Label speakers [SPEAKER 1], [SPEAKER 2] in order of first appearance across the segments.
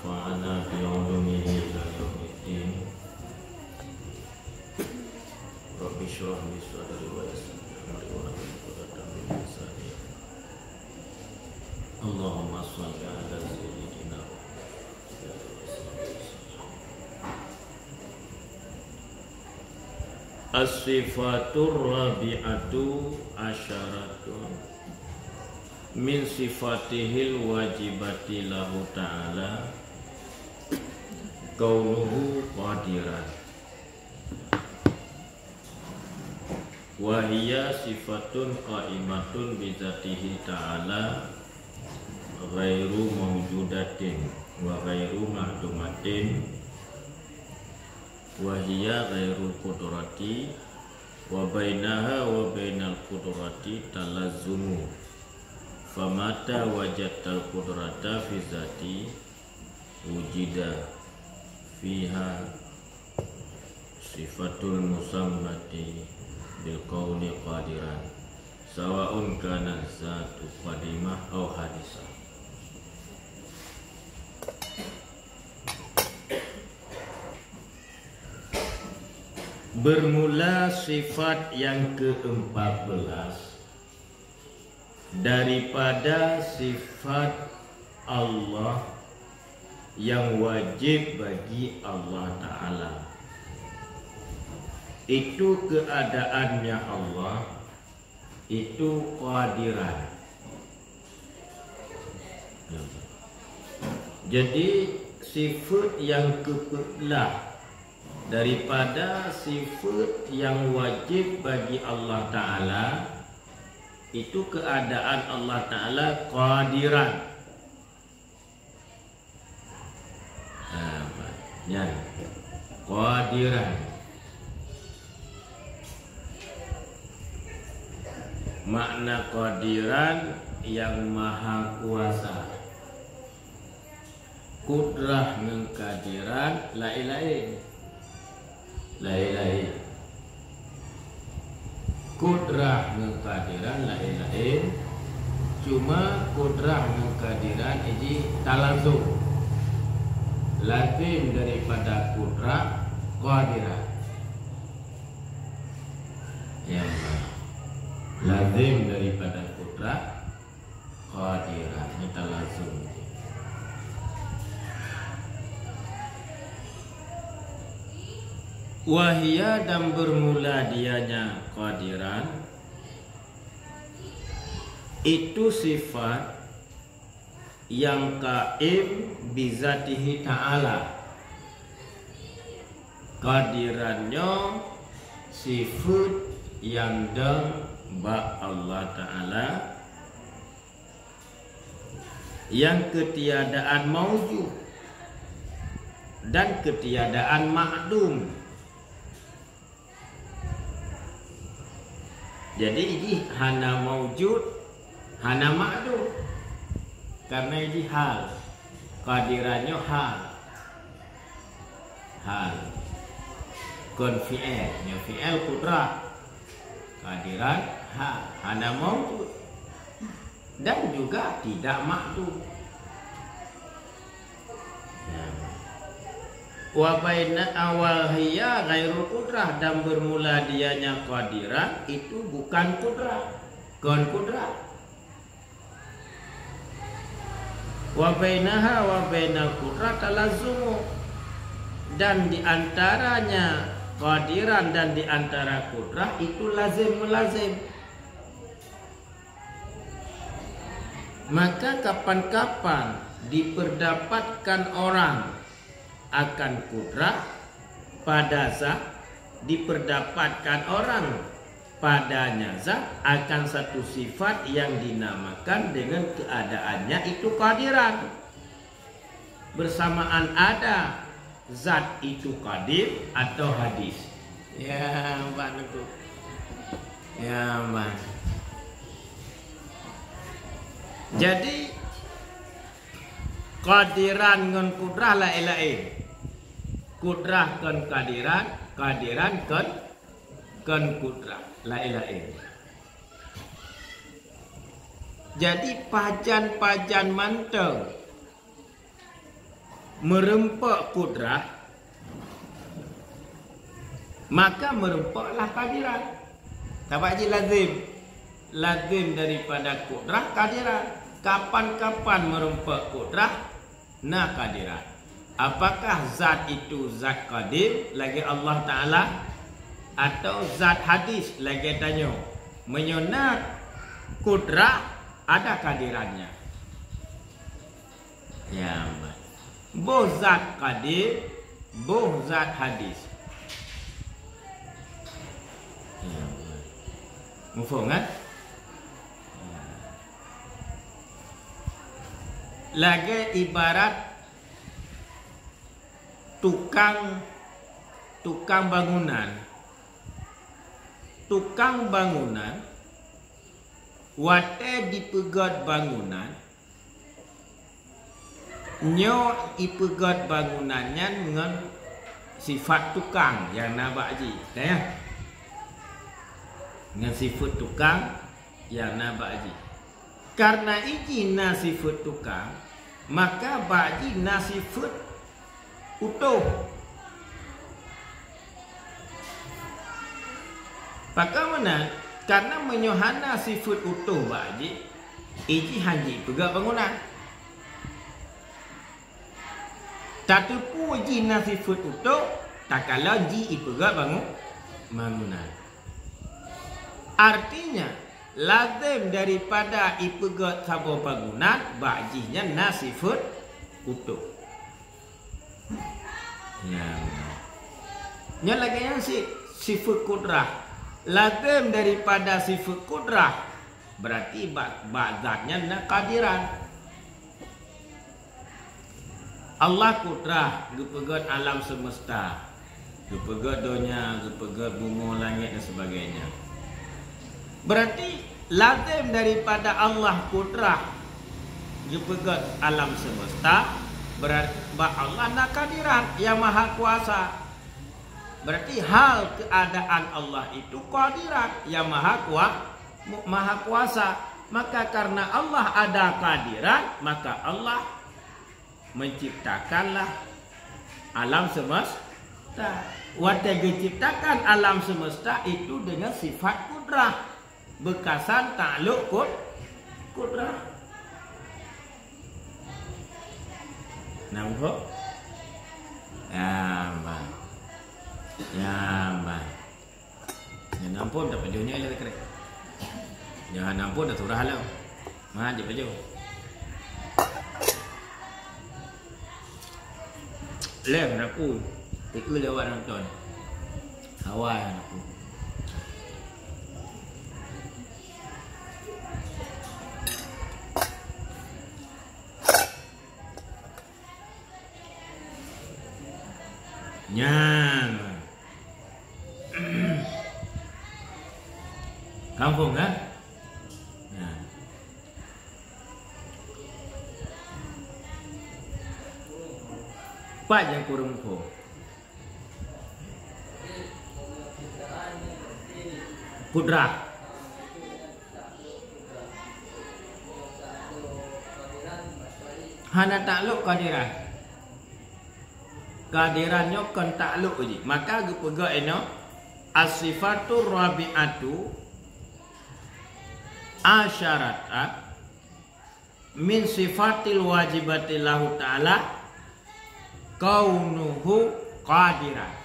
[SPEAKER 1] ونفعنا بعلومه إلى يوم الدين. رب اشرح لي صدري ويسر لي أمري واحلل عقدة من لساني. اللهم صل على سيدنا As-sifatur rabi'atu asyaratun min sifatihil wajibati lahu ta'ala kaunuhu qadiran wa hiya sifatun qaimatun bizatihi ta'ala ghairu mawjudatin wa ghairu ma'dumatin wahiyya ghairul qudrati wa bainaha wa bainal qudrati talazzumu famata wajadtal qudrata fi zati wujida fiha sifatul musammati bil kauni qadiran sawa'un kana zatu qadimah aw hadisah. Bermula sifat yang ke-14 daripada sifat Allah yang wajib bagi Allah Ta'ala. Itu keadaannya Allah, itu qadiran. Jadi sifat yang ke-14 daripada sifat yang wajib bagi Allah Ta'ala, itu keadaan Allah Ta'ala qadiran. Qadiran makna qadiran yang maha kuasa. Kudrah mengkadiran lain-lain. Lain-lain. Kudrah mengkadiran lain-lain. Cuma kudrah mengkadiran ini talazum, lazim daripada kudrah qadiran. Ya, lazim daripada kudrah qadiran ini talazum. Wahia dan bermula dianya qadiran, itu sifat yang qaim bizatihi ta'ala. Qadirannya sifat yang dan ba Allah Ta'ala, yang ketiadaan maujud dan ketiadaan ma'dum. Jadi ini hana maujud, hana ma'dum. Karena ini hal, qadirannya hal. Hal. Kon fi'il, ya fi'il kudrah. Qadiran hal, hana maujud. Dan juga tidak ma'dum. Wa baina awalhiya ghairul qudrah, dan bermula dianya qadiran itu bukan qudrah, kon qudrah. Wa bainaha wa bainal qudrah talazzumu, dan diantaranya qadiran dan diantara qudrah itu lazim melazim. Maka kapan-kapan diperdapatkan orang akan kudrah pada zat, diperdapatkan orang padanya zat akan satu sifat yang dinamakan dengan keadaannya itu qadiran. Bersamaan ada zat itu qadir atau hadis. Ya, Mbak Nuku. Ya, Mbak. Jadi qadiran dengan kudrah lain-lain. Kudrah kan kadiran, kadiran kan kudrah lain-lain. Jadi pajan-pajan manteng merempak kudrah, maka merempaklah kehadiran. Tapak ji lazim daripada kudrah kehadiran. Kapan-kapan merempak kudrah, nah kehadiran. Apakah zat itu zat qadim lagi Allah Ta'ala, atau zat hadis lagi tanya menyonat kudrah ada kehadirannya? Ya, boh zat qadim, boh zat hadis. Ya, mufaham kan? Lagi ibarat tukang bangunan. Tukang bangunan wate dipegat bangunan, nyo ipegat bangunannya dengan sifat tukang yang nak ji, ya. Dengan sifat tukang yang nak ji. Karena iji nasifat tukang, maka baji nasifat utuh. Bagaimana? Karena menyohana sifat utuh baji, iji hanji pegak bangunan. Tatupu iji nasifat utuh, tak kalau ji pegak bangunan. Artinya, lazim daripada ipegat sabo bangunan, bajinya nasifat utuh. Ya lagi yang sifat kudrah, lazim daripada sifat kudrah, berarti bazatnya nak kehadiran. Allah kudrah gepegat alam semesta, gepegat dunia, gepegat bumi, langit dan sebagainya. Berarti lazim daripada Allah kudrah gepegat alam semesta, berarti Allah nak kehadiran yang maha kuasa. Berarti hal keadaan Allah itu kehadiran yang maha kuasa. Maka karena Allah ada kehadiran, maka Allah menciptakanlah alam semesta. Waktu diciptakan alam semesta itu dengan sifat kudrah, bekasan takluk kudrah. Nampak? Ya, mbak. Jangan ampun, dah pajunya lah kerek. Jangan ampun, dah turah lah. Mah, dia paju. Lem aku, tiku lewat nonton. Awal aku. Nyang. Kampung kan? Nah. Pak yang kurung po. Kudrah. Hana takluk kehadiran. Kehadirannya kan takluk je. Maka gepega eno as-sifatur rabi'atu asyarat min sifatil wajibati lahu ta'ala kaunuhu qadiran.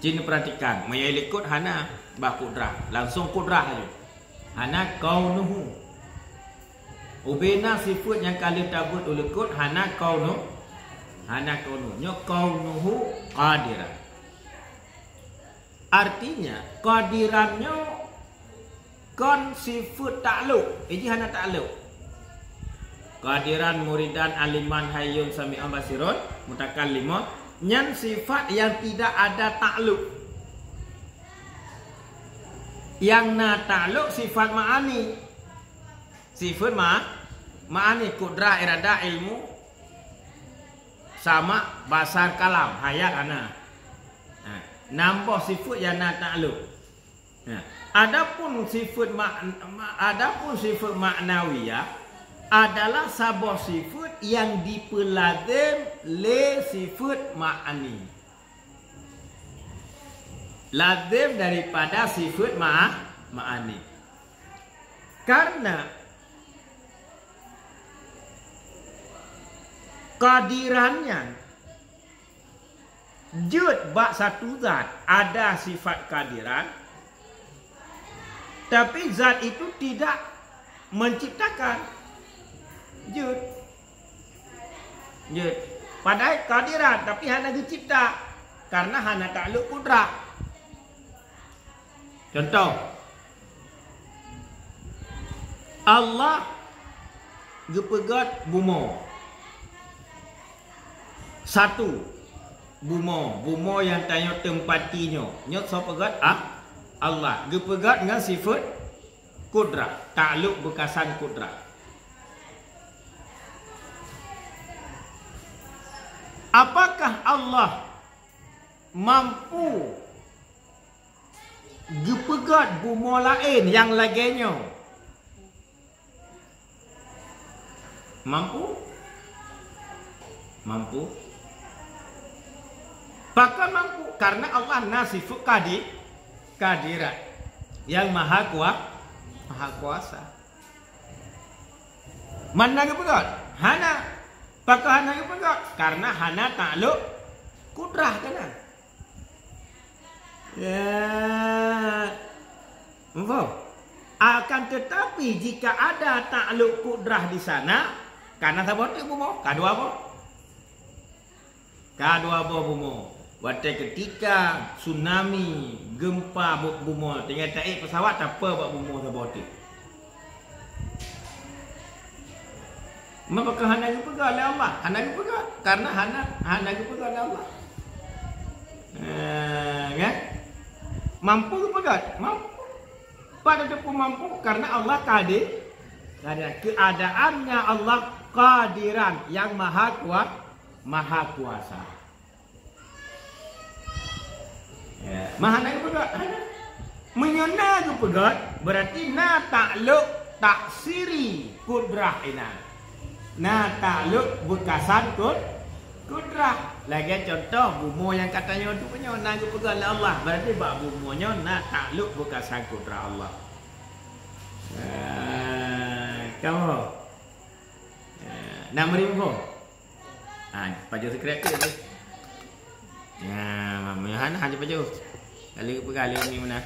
[SPEAKER 1] Cina perhatikan, maya ikut hana bah kudrah, langsung kudrah aja. Hana kaunuhu. Ubena sifat yang kali tabut ulukut hana kaunu. Hana kaununya kaunuhu qadiran. Artinya kehadirannya kon sifat takluk. Ini hana takluk. Kehadiran muridan aliman hayyun sami'an basirun mutakallimun nyan sifat yang tidak ada takluk. Yang na takluk sifat ma'ani. Sifat ma'ani kudrah irada ilmu sama basar kalam hayat ana. Nambah sifat yang na takluk. Adapun sifat maknawiyah adalah sebuah sifat yang dipelazim le sifat ma'ani. Lazim daripada sifat ma'ani. Karena kehadirannya jud bak satu zat ada sifat kehadiran, tapi zat itu tidak menciptakan. Jud padahal kehadiran tapi hanya dicipta karena hanya takluk kudrah. Contoh, Allah gepegat bumo. Satu bumo yang tanya tempatinya. Nyot so pegat Allah. Gepegat dengan sifat kudrah, takluk bekasan kudrah. Apakah Allah mampu gepegat bumo lain yang lainnya? Mampu? Apakah mampu? Karena Allah nasifuk kehadiran yang maha kuasa. Mana gepegat? Hana. Apakah hana gepegat? Karena hana takluk kudrah kan? Ya. Akan tetapi jika ada takluk kudrah di sana, karena sabotik bumo, kadua bumo. Waktu ketika tsunami, gempa bumo, tinggal taik pesawat apa buat bumo sabotik. Maka hana gepegat oleh Allah. Hana gepegat karena hana gepegat oleh Allah. Kan? Mampu gepegat? Mampu. Pada depu mampu karena Allah kadir. Keadaannya Allah kadiran yang maha kuasa. Ya. Mahana gepegat? Menyona gepegat berarti na takluk taksiri kudrah ina. Nah, takluk bekasan kudrah. Lagi contoh bumo yang katanya untuk punya nak pegang Allah, berarti bab bumonya nak takluk bekasan kudrah Allah. Kamu nak merimbo. Baju sekret tu. Ya, mamahan hanya baju. Kali pegang ni mana?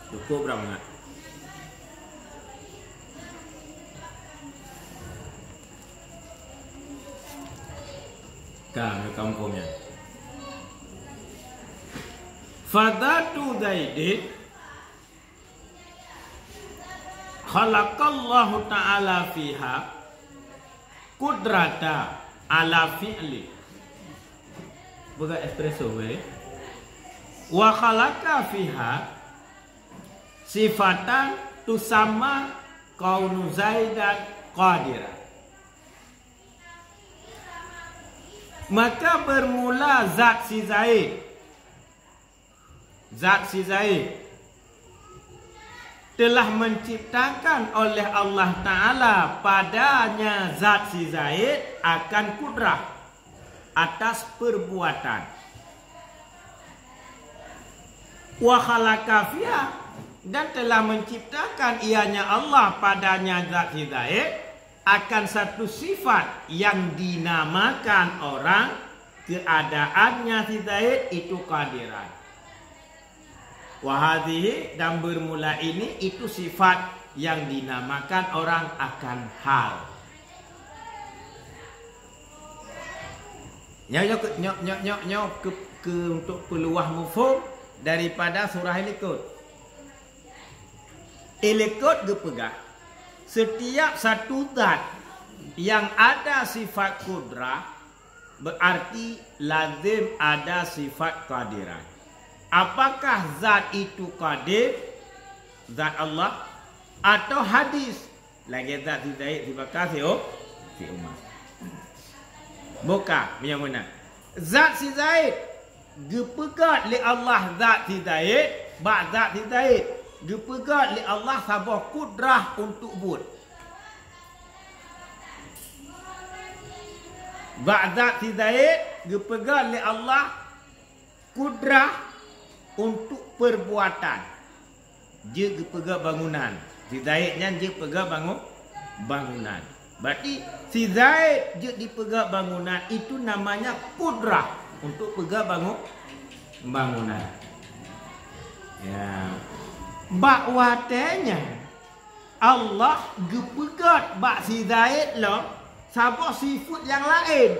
[SPEAKER 1] Cukup berapa nak? Ke kampungnya. Fadatu Zaidin khalaqallahu ta'ala fiha kudrata ala fi'li. Buka espresso boleh. Wa khalaqa fiha sifatan tusamma kaunu Zaidan qadira. Maka bermula zat si Zaid telah menciptakan oleh Allah Ta'ala padanya zat si Zaid akan kudrah atas perbuatan. Wa khalaqa fiha, dan telah menciptakan ianya Allah padanya zat si Zaid akan satu sifat yang dinamakan orang keadaannya si Zaid itu kehadiran. Wahadhihi, dan bermula ini itu sifat yang dinamakan orang akan hal. Nyok ke untuk peluah mufhum daripada surah Al-Qud. Al-Qud gepegah setiap satu zat yang ada sifat kudrah berarti lazim ada sifat kehadiran. Apakah zat itu qadir? Zat Allah? atau hadis lagi zat si Zaid dibakar si Umar. Buka yang mana? Zat si Zaid gepegat li Allah zat si Zaid, ba zat si Zaid gepegat li Allah sabah kudrah untuk buat. Ba zat si Zaid gepegat li Allah kudrah untuk perbuatan. Dia gepegat bangunan. Si Zaidnya dia pegang bangunan. Berarti si Zaid je dipegang bangunan itu namanya kudrah untuk pegang bangunan. Ya. Bak watanya Allah gepegat bak si Zaid lah sabah sifat yang lain.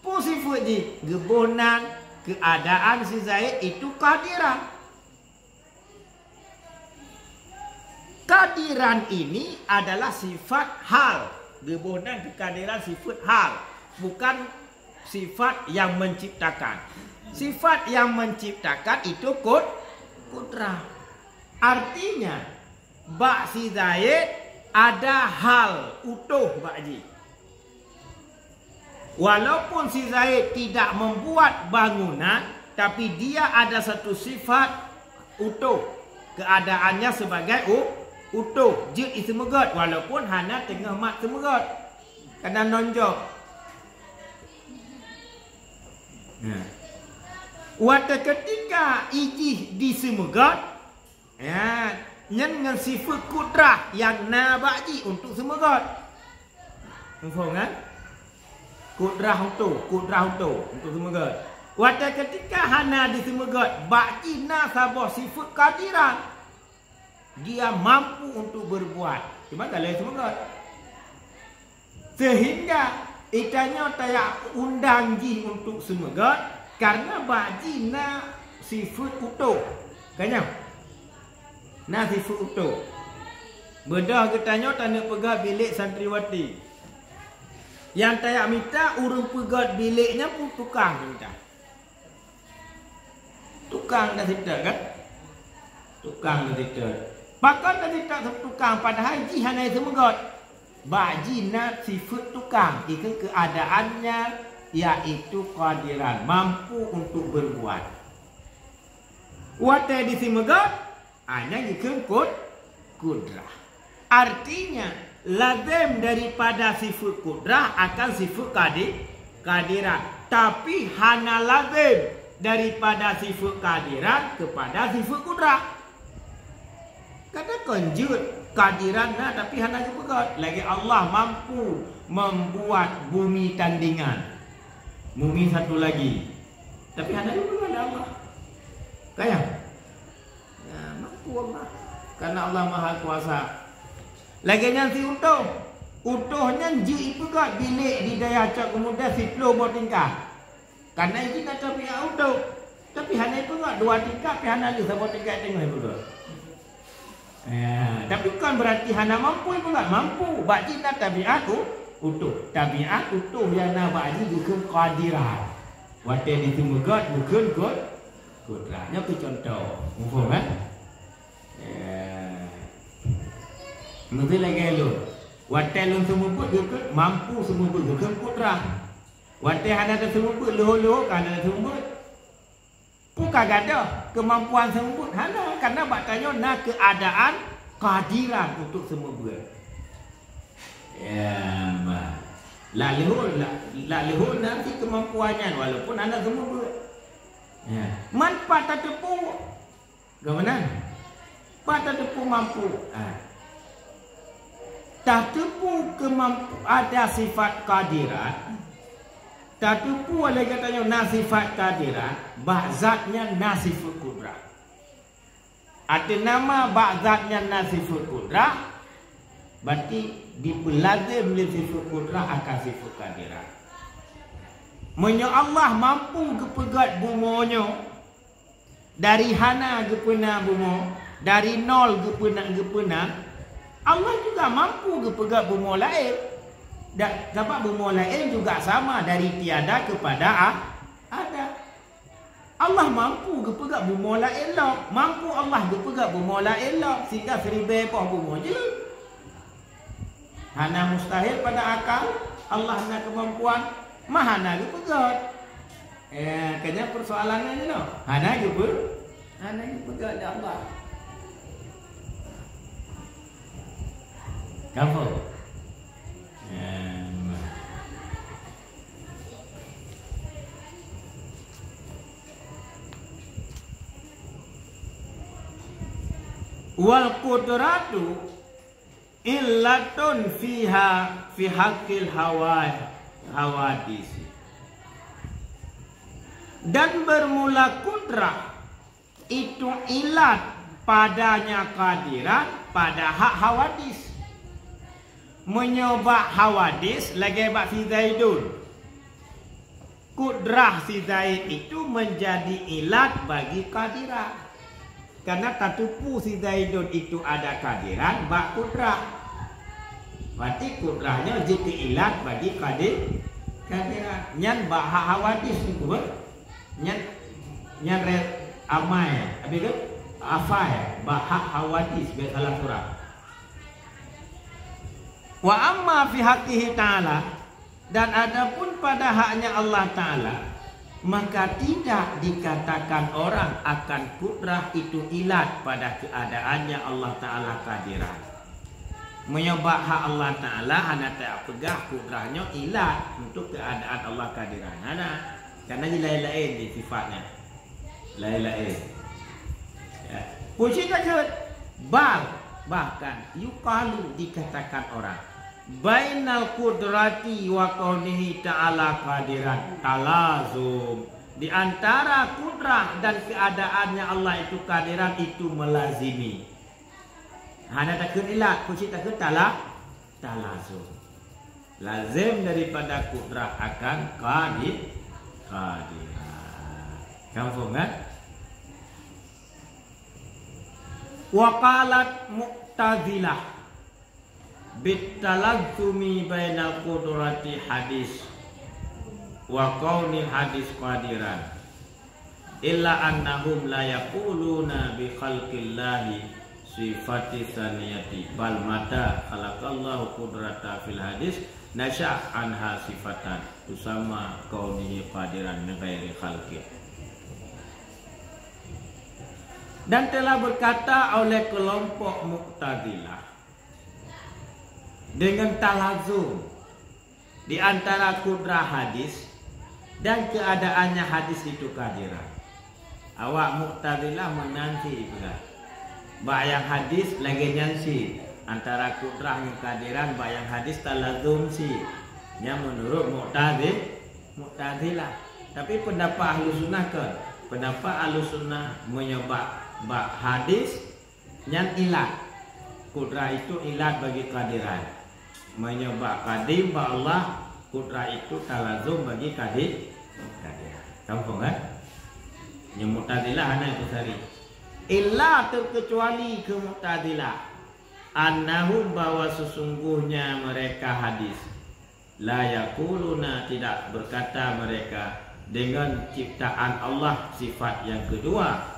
[SPEAKER 1] Pun sifat je gebonan keadaan si Zaid itu kehadiran. Kehadiran ini adalah sifat hal. Gebonan kehadiran sifat hal. Bukan sifat yang menciptakan. Sifat yang menciptakan itu kudrah. Artinya, bak si Zaid ada hal utuh bak ji. Walaupun si Zaid tidak membuat bangunan, tapi dia ada satu sifat utuh. Keadaannya sebagai utuh, je isemegat walaupun hana tengah mat semegat. Kena nonjok. Waktu ketika ijih disemegat, ya, dengan sifat kudrah yang nabaji untuk semegat. Faham kan? Kudrah untuk semegat. Waktu ketika hana disemegat, baki na sabah sifat kehadiran. Dia mampu untuk berbuat. Cuma kalau semegat. Sehingga itanya tayak undang ji untuk semegat karena baji na sifat utuh. Kanya? Na sifat utuh. Bedah ketanya tanda pegat bilik santriwati. Yang tayak minta urung pegat biliknya pun tukang minta. Tukang dah tidak kan? Tukang dah tidak. Bahkan tadi tak tukang padahal ji hana semegat. Baji nak sifat tukang itu keadaannya yaitu kehadiran mampu untuk berbuat. Waktu di semegat hanya dikengkut kudrah. Artinya lazim daripada sifat kudrah akan sifat kehadiran. Tapi hana lazim daripada sifat kehadiran kepada sifat kudrah. Kata konjut kehadiran nah, tapi hana juga lagi Allah mampu membuat bumi tandingan. Bumi satu lagi. Tapi hana juga ada Allah. Kaya? Ya, mampu Allah. Karena Allah Maha Kuasa. Lagi yang si utuh. Utuhnya ji juga bilik di daya cak kemudian si flow buat tingkah. Karena ini kata pihak utuh. Tapi hana itu enggak dua tingkah, tapi hana juga buat tingkah tengah itu. Tapi bukan berarti hana mampu itu enggak mampu. Baji nak tabiat utuh. Tabiat utuh yang nak baji bukan kehadiran. Waktu ditemukan bukan kudrahnya ke contoh. Faham kan? Mesti lagi lu. Waktu lu semua bukan mampu semua bukan kudrah. Waktu hana semua lu kan semua bukan ada kemampuan sembut hana karena batanya nak keadaan kehadiran untuk semua buat. Ya, lalihul nanti kemampuannya walaupun anda semua buat. Ya, manfaat tak tepu. Gimana? Pada tepu mampu. Tak tepu kemampu ada sifat kehadiran. Tak tepu oleh katanya nasifat kehadiran, ba'zatnya nasifut kudrah. Ada nama ba'zatnya nasifut kudrah, berarti dipelazim oleh sifat kudrah akan sifat kehadiran. Menyo Allah mampu kepegat bumonyo dari hana gepena bumo, dari nol gepena, Allah juga mampu kepegat bumo lain. Dan sebab bumi lain juga sama dari tiada kepada ada. Allah mampu ke pegak bumola elok. Mampu Allah ke pegak bumola elok. Sehingga seribu pun bumo je. Hana mustahil pada akal. Allah nak kemampuan. Mahana ke pegak. Kayaknya persoalannya ni no. Hana ke pegak dia Allah. Kamu? Wal qudratu illatun fiha fi haqqil hawadis. Dan bermula kudrah itu ilat padanya kehadiran pada hak hawadis. Menyobak hawadis lagi bak si Zaidun. Kudrah si Zaid itu menjadi ilat bagi kehadiran. Karena tatupu si Zaidun itu ada kehadiran bak kudrah. Berarti kudrahnya jadi ilat bagi kehadiran. Nyan bak hak hawadis itu ber. Nyan red amai. Habis ke? Afai bak hak hawadis be salah surah. Wa amma fi haqqihi ta'ala, dan adapun pada haknya Allah Ta'ala, maka tidak dikatakan orang akan kudrah itu ilat pada keadaannya Allah Ta'ala kehadiran. Menyebab hak Allah Ta'ala hanya tak pegah kudrahnya ilat untuk keadaan Allah kehadiran. Karena dia lain-lain di sifatnya. Lain-lain. Ya. Puji tajud. Bahkan yuqalu dikatakan orang. Bainal kudrati wa kaunihi ta'ala kehadiran talazum. Di antara kudrah dan keadaannya Allah itu kehadiran itu melazimi. Hanya takut ilat, kunci takut talazum. Lazim daripada kudrah akan kehadiran. Kamu faham kan? Waqalat Mu'tazilah bitalazumi bainal qudrati hadis wa kaunil hadis qadiran illa annahum la yaquluna bi khalqillahi sifati saniyati bal mata khalaqallahu qudrata fil hadis nasya' anha sifatan tusamma kaunihi qadiran min ghairi khalqi. Dan telah berkata oleh kelompok Mu'tazilah dengan talazum di antara kudrah hadis dan keadaannya hadis itu kehadiran. Awak Mu'tazilah menanti pula. Bayang hadis lagi nyansi antara kudrah yang kehadiran bayang hadis talazum si. Yang menurut Mu'tazilah. Tapi pendapat Ahlus Sunnah kan? Pendapat Ahlus Sunnah menyebab bak hadis yang ilat. Kudrah itu ilat bagi kehadiran. Menyebab kadim bak Allah, kudrah itu talazum bagi kehadiran. Kamu faham kan? Yang Mu'tazilah hanya itu sari. Illa terkecuali ke Mu'tazilah. Annahum bahwa sesungguhnya mereka hadis. La yaquluna tidak berkata mereka dengan ciptaan Allah sifat yang kedua.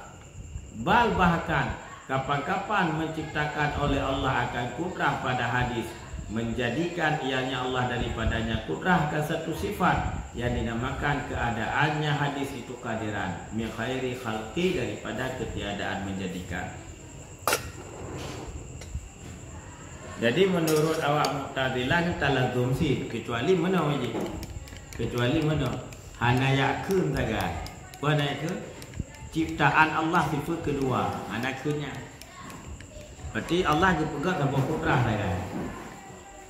[SPEAKER 1] Bal bahkan kapan-kapan menciptakan oleh Allah akan kudrah pada hadis, menjadikan ianya Allah daripadanya kudrah ke satu sifat yang dinamakan keadaannya hadis itu kehadiran min khairi khalqi daripada ketiadaan menjadikan. Jadi menurut awak Mu'tazilah talazum si kecuali mana wajib? Kecuali mana? Hana yakun saja. Mana itu? Ciptaan Allah sifat kedua, anaknya. Berarti Allah dipegang dengan kudrah saja.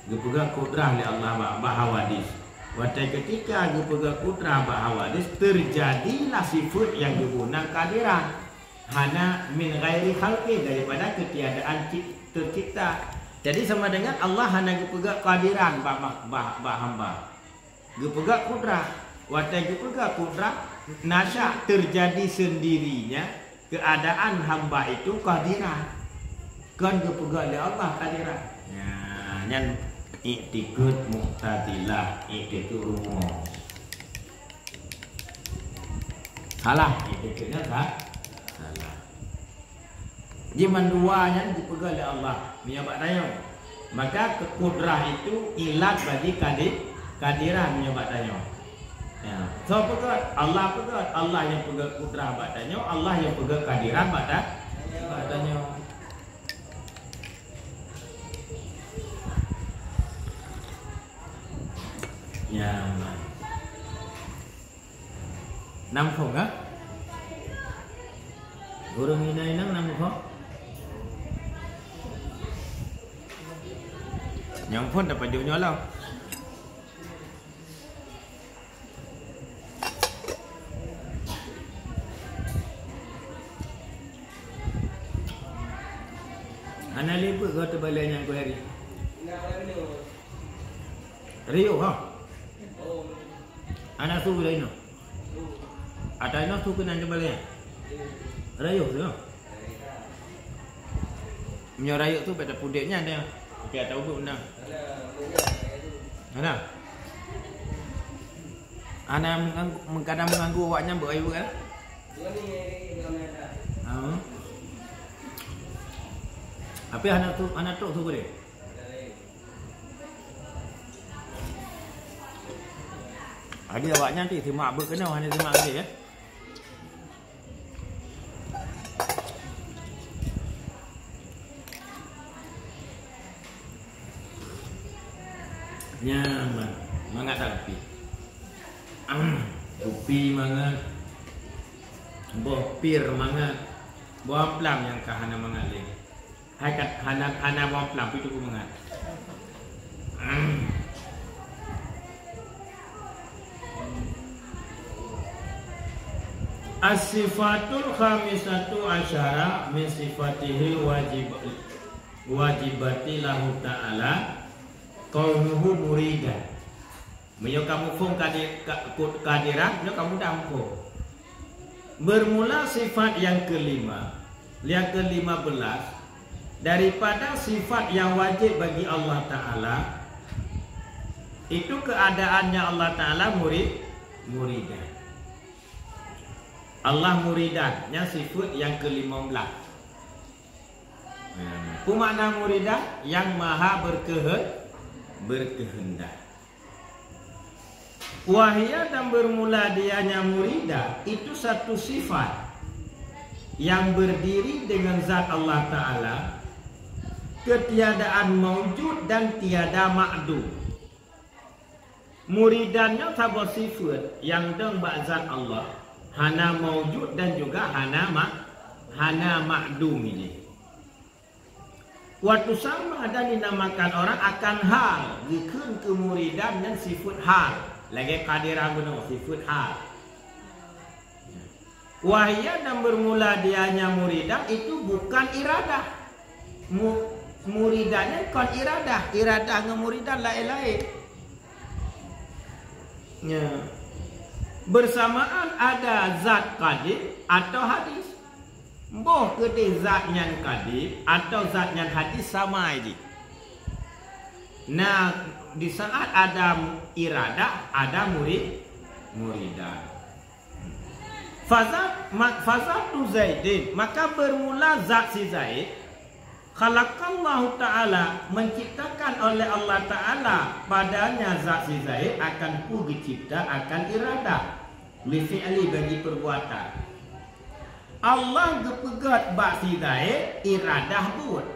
[SPEAKER 1] Dipegang kudrah oleh Allah bahawadis. Waktu ketika dipegang kudrah bahawadis terjadilah sifat yang digunakan kehadiran. Hana min ghairi khalqi daripada ketiadaan tercipta. Jadi sama dengan Allah hanya dipegang kehadiran bah hamba. Dipegang kudrah. Waktu dipegang kudrah nasya terjadi sendirinya keadaan hamba itu kehadiran. Kan kepegang oleh Allah kehadiran. Yang iktikad Mu'tazilah itu rumus. Salah. Itu kena salah. Jiman duanya dipegang oleh Allah. Menyebab daya. Maka kudrah itu ilat bagi kehadiran menyebab daya. Ya. So pegang Allah pegang. Allah yang pegang kudrah badanya. Allah yang pegang kehadiran badanya. Ya. Nampak tak? Guru minai nang nampak? Yang pun dapat dia nyolong. Ana lepas kau terbalik yang kau hari. Rio ha? Ana tu boleh no. Ada no tu kena terbalik. Rio tu. Minyak rayuk tu pada pudeknya ada. Okey ada ubuk undang. Ada. Ana kadang mengganggu awaknya berayu kan? Apa anak tu boleh? Ada awaknya nanti terima berkenal hanya terima dia ya. Nyaman, mangat tapi. Upi mangat. Boh pir mangat. Boh plam yang kahana mangat lagi. Hai kat hana boh plam itu ku mangat. As-sifatul khamisatu asyara min sifatihi wajibati lahu ta'ala kaunuhu muridan. Menyo kamu fung kehadiran, menyo kamu dampung. Bermula sifat yang kelima, yang ke-15 daripada sifat yang wajib bagi Allah Ta'ala, itu keadaannya Allah Ta'ala muridan. Allah muridannya sifat yang ke-15. Apa makna muridan? Yang maha berkehendak. Wahia dan bermula dianya muridah itu satu sifat yang berdiri dengan zat Allah Ta'ala, ketiadaan maujud dan tiada ma'dum. Muridannya sebuah sifat yang dengan zat Allah, hana maujud dan juga hana ma'dum ini. Waktu sama ada dinamakan orang akan hal, dikun kemuridan dan sifat hal. Lagi kehadiran guna sifat hal. Wahya dan bermula dianya muridah itu bukan iradah. Muridahnya bukan iradah. Iradah dengan muridah lain-lain. Ya. Bersamaan ada zat qadir atau hadis. Boh kedai zat yang qadir atau zat yang hadis sama aja. Nah, di saat ada iradah, ada muridah. Fazatu Zaidin, maka bermula zat si Zaid. Khalaqallahu Ta'ala, menciptakan oleh Allah Ta'ala padanya zat si Zaid akan dicipta akan iradah. Li fi'li bagi perbuatan. Allah gepegat bak si Zaid iradah buat.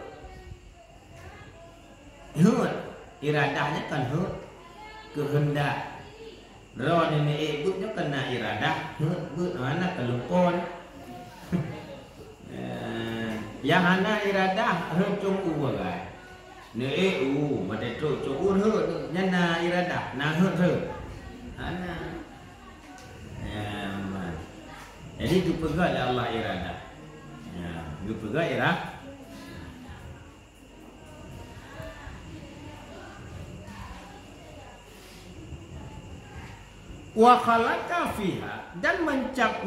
[SPEAKER 1] Iradahnya kan kehendak. Roh ini ikutnya kena iradah, mana kelumpon. Yang hana iradah, cung uang. Ne mata cung nyana iradah, nah hana. Jadi dipegang oleh Allah iradah. Ya, dipegang iradah. Wa khalaqa fiha, dan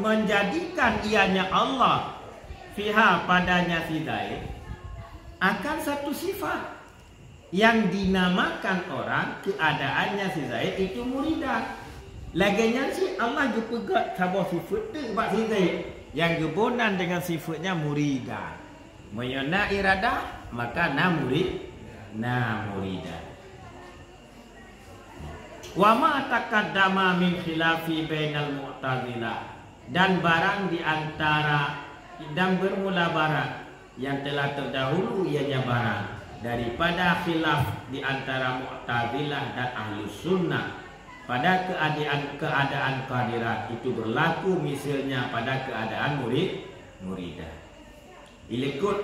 [SPEAKER 1] menjadikan ianya Allah fiha padanya si Zaid akan satu sifat yang dinamakan orang keadaannya si Zaid itu muridah. Laginya si Allah juga pegat sabah sifat tu sebab sini yang gebunan dengan sifatnya muridah. Menyana iradah maka na muridah. Wa ma taqaddama min khilafi bainal mu'tazilah, dan barang di antara dan bermula barang yang telah terdahulu ianya barang daripada khilaf di antara Mu'tazilah dan Ahlus Sunnah pada keadaan qadirat itu berlaku misalnya pada keadaan muridah. Ilikut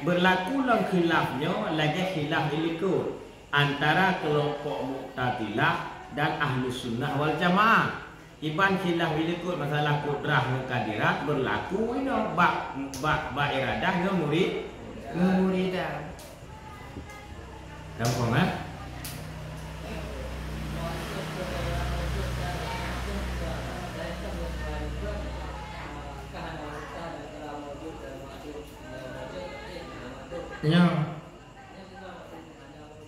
[SPEAKER 1] berlaku lang khilafnya lagi khilaf ilikut antara kelompok Mu'tazilah dan Ahlus Sunnah wal Jamaah. Iban khilaf ilikut masalah kudrah dan qadirat berlaku ini bak iradah dan muridah. Gampang kan? Ya.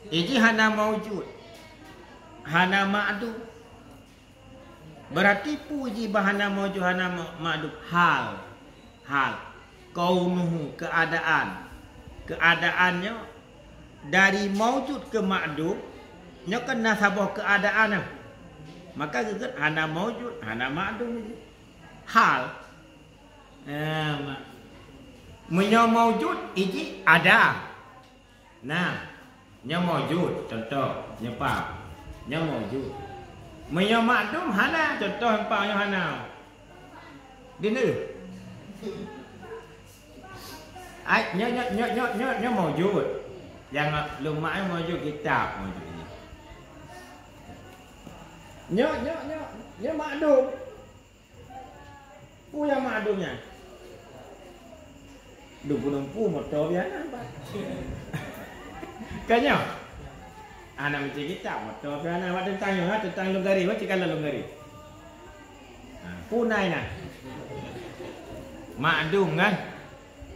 [SPEAKER 1] Ini hana maujud, hana ma'dud. Berarti puji bahana maujud hana ma'dud hal. Kaunuhu keadaannya dari maujud ke ma'dud nya kena sabah keadaan. Maka geget hana maujud hana ma'dud hal. Menyo maujud iki ada. Nah, nya maujud contoh nyepa. Nya maujud. Menyo ma'dum hana contoh empaknya hana. Dina. Ai nya maujud. Yang lumai maujud kitab maujud ini. Nya ma'dum. Pu yang ma'dumnya. 20 motor biasa apa? Kanya. Anak macam kita motor biasa awak tentang longgari, macam kalau longgari. Punai nah. Ma'dum kan?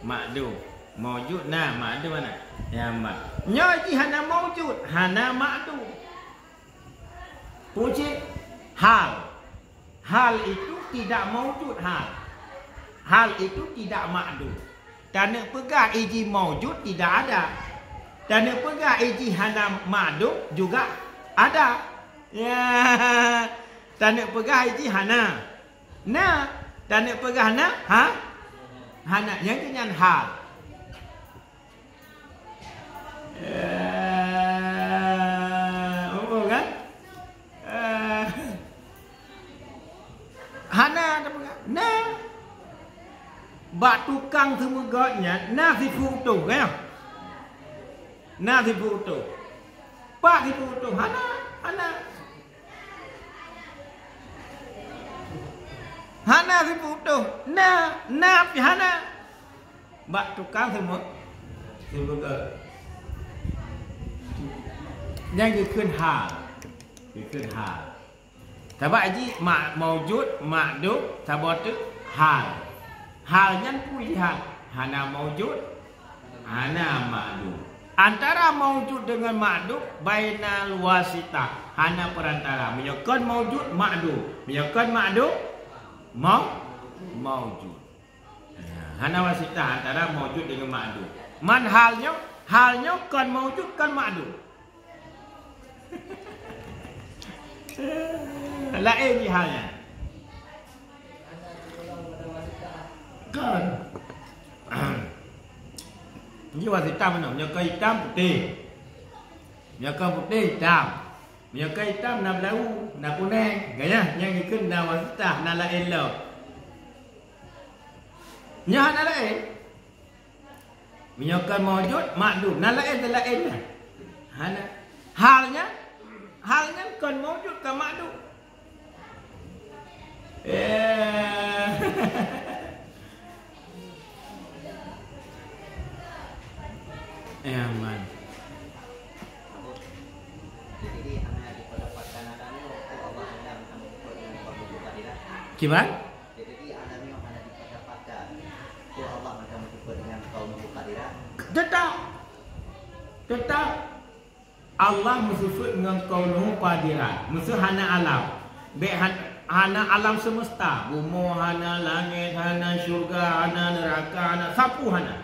[SPEAKER 1] Ma'dum. Maujud nah, ma'dum mana? Ya mak. Nyo ji hana maujud, hana ma'dum. Puji hal. Hal itu tidak maujud hal. Hal itu tidak ma'dum. Dan pegang iji maujud tidak ada. Dan pegang iji hana ma'dum juga ada. Ya. Dan pegang iji hana. Nah, dan pegang hana hana yang dengan hal. Apa kan? Hana ada pegang. Nah. Bak tukang semeganya nasi putu kan? Nasi putu. Pak si putu hana. Hana si putu. Na pi hana. Bak tukang semega. Yangขึ้นhal.ขึ้นhal. Sebab ji maujud ma'dud sabot tu hal. Halnya pilihan hana maujud hana ma'dud. Antara maujud dengan ma'dud bainal wasitah, hana perantara. Menyokon maujud ma'dud, menyokon ma'dud maujud. Hana wasitah antara maujud dengan ma'dud. Man halnya kan maujud kan ma'dud. Lain ni halnya. Kan. Ini wasitah mana? Menyokong hitam putih. Menyokong putih hitam. Menyokong hitam nak belau, nak kuning. Gaya yang ikut nak wasitah nak lain lo. Nya nak lain. Menyokong maujud ma'dud. Nak lain tak lain lah. Halnya kan maujud kan ma'dud. Aman.
[SPEAKER 2] Jadi hanya dipendapatkan adanya waktu Allah yang mengukur dengan waktu kehadiran.
[SPEAKER 1] Gimana?
[SPEAKER 2] Jadi adanya hanya dipendapatkan waktu Allah akan mengukur dengan kaum kehadiran.
[SPEAKER 1] Tetap Allah mensifat dengan kaunuhu qadiran. Musuh hana alam. hana alam semesta, bumi hana, langit hana, syurga hana, neraka hana, sapu hana.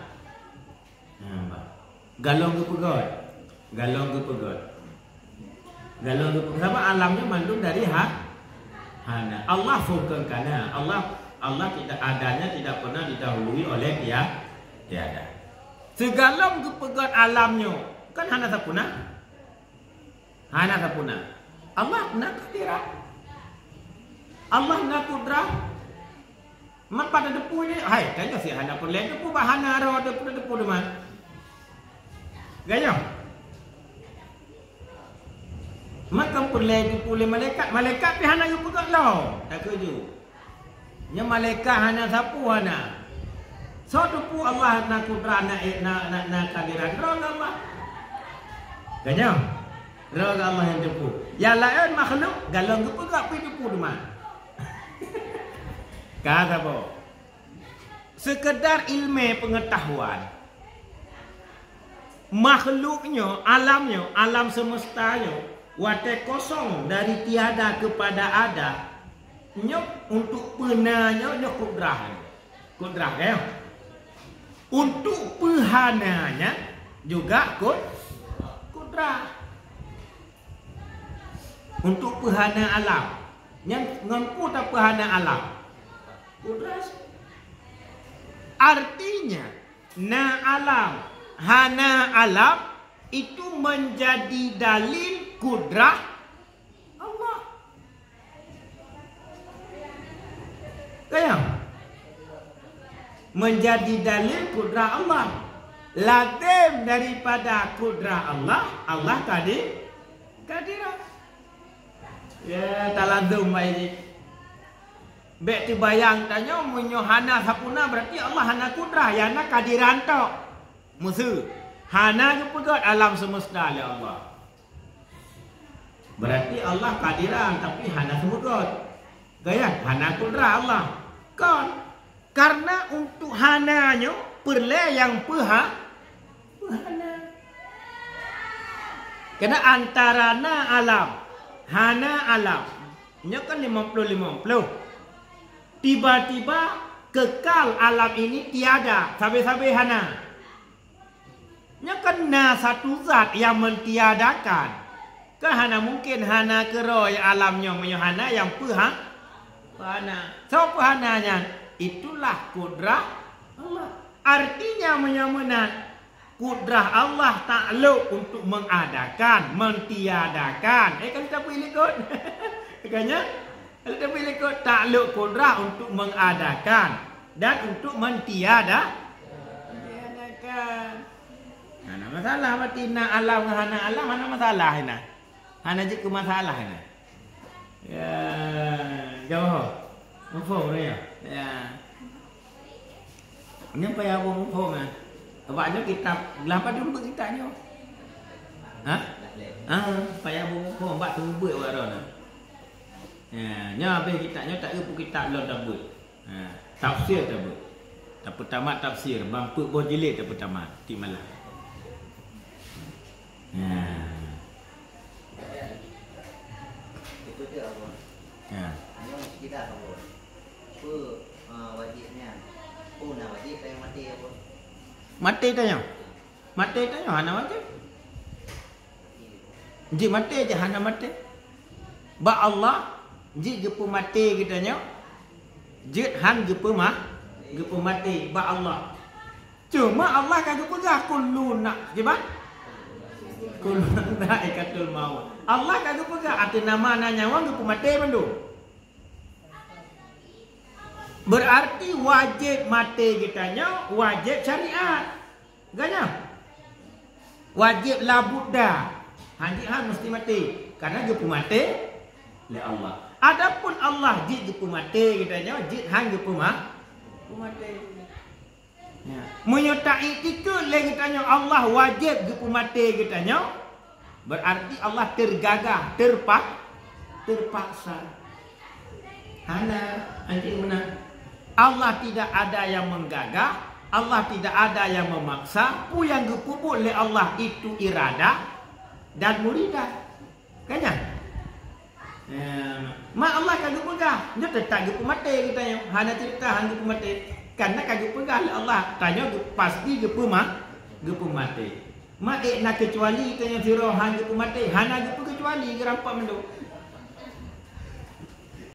[SPEAKER 1] Galong ke pegot. Sebab alamnya mandung dari hana. Allah fungkan kana. Allah tidak adanya, tidak pernah didahului oleh dia tiada. Segalong ke pegot alamnya kan hana sapuna. Allah nak kadirat. Allah nak kudrah. Man pada depu ni, hai, tanya si hana pun lain depu bahana ro depu deman. Gaya. Maka pun lain depu le malaikat pi hana yu pegang lo. Tak keju. Nya malaikat hana sapu hana. So depu Allah nak kudrah nak kadirat ro Allah. Gaya. Ro Allah yang depu. Ya lain makhluk galong ke pegang pi depu deman. Kata apa? Sekedar ilmu pengetahuan. Makhluknya, alamnya, alam semestanya, watai kosong dari tiada kepada ada. Nyok untuk penanya nyok kudrah. Kudrah ya. Untuk pehananya juga kudrah. Untuk pehana alam. Yang ngampu tak pehana alam. Kudras. Artinya hana alam itu menjadi dalil kudrah Allah. Kaya menjadi dalil kudrah Allah. Lazim daripada kudrah Allah kadirat. Ya, tak lazim baik. Bek tu bayang tanya munyo hana sapuna berarti Allah hana kudrah, ya hana kadiran tok. Musuh. Hana ke pegot alam semesta oleh Allah. Berarti Allah kadiran tapi hana semugot. Gaya hana kudrah Allah. Kan karena untuk hananya perle yang pehana. Karena antarana alam, hana alam. Nya kan 50-50. Tiba-tiba kekal alam ini tiada. Sampai-sampai hana. Nya kena satu zat yang mentiadakan. Kan hana mungkin hana keroy alamnya hana yang pehana. So pehananya itulah kudrah Allah. Artinya menyamanan kudrah Allah takluk untuk mengadakan, mentiadakan. Kan kita boleh ikut. Makanya kalau dia boleh ikut takluk kudrah untuk mengadakan dan untuk mentiadakan. Mana masalah berarti nak alam dengan hana alam, mana masalah ini? Hana je ke masalah ini. Ya, jauh. Mufong ni ya. Ya. Ini apa yang aku mufong ah? Awaknya kitab, berapa dulu kitabnya? Hah? Payah aku mufong, bak tu buat awak dah. Ya, nya habis kitabnya tak ada kitab lain tak buat. Tafsir tak buat. Tak pertama tafsir, bangku boh jilid tak pertama, ti malah.
[SPEAKER 2] Itu dia apa? Hanya kita apa? Wajibnya. Wajib yang mati apa?
[SPEAKER 1] Mati tanya hana mati. Ji mati je hana mati. Ba Allah ji gepu mati kitanya. Jit han gepu mati ba Allah. Cuma Allah kagak pegang kulluna, gimana? Kulluna ikatul maut. Allah kagak pegang arti nama nyawa gepu mati bandu. Berarti wajib mati kitanya, wajib syariat. Ganya? Wajib la Buddha. Haji mesti mati karena gepu mati oleh Allah. Adapun Allah jid gepu mati kitanya, jid hang gepu mati. Ya. Menyertai itu lagi tanya Allah wajib gepu mati kitanya. Berarti Allah tergagah, terpaksa. Hana anjing menang. Allah tidak ada yang menggagah, Allah tidak ada yang memaksa. Pu yang gepu oleh Allah itu irada dan muridah. Kanya? Mak Allah kagak pegah. Dia tetap gupu mati katanya. Hana cerita hang gupu mati. Karena kagak pegah Allah. Tanya pasti gupu mati. Mak nak kecuali tanya siro hang gupu mati. Hana gupu kecuali gerampak mendo.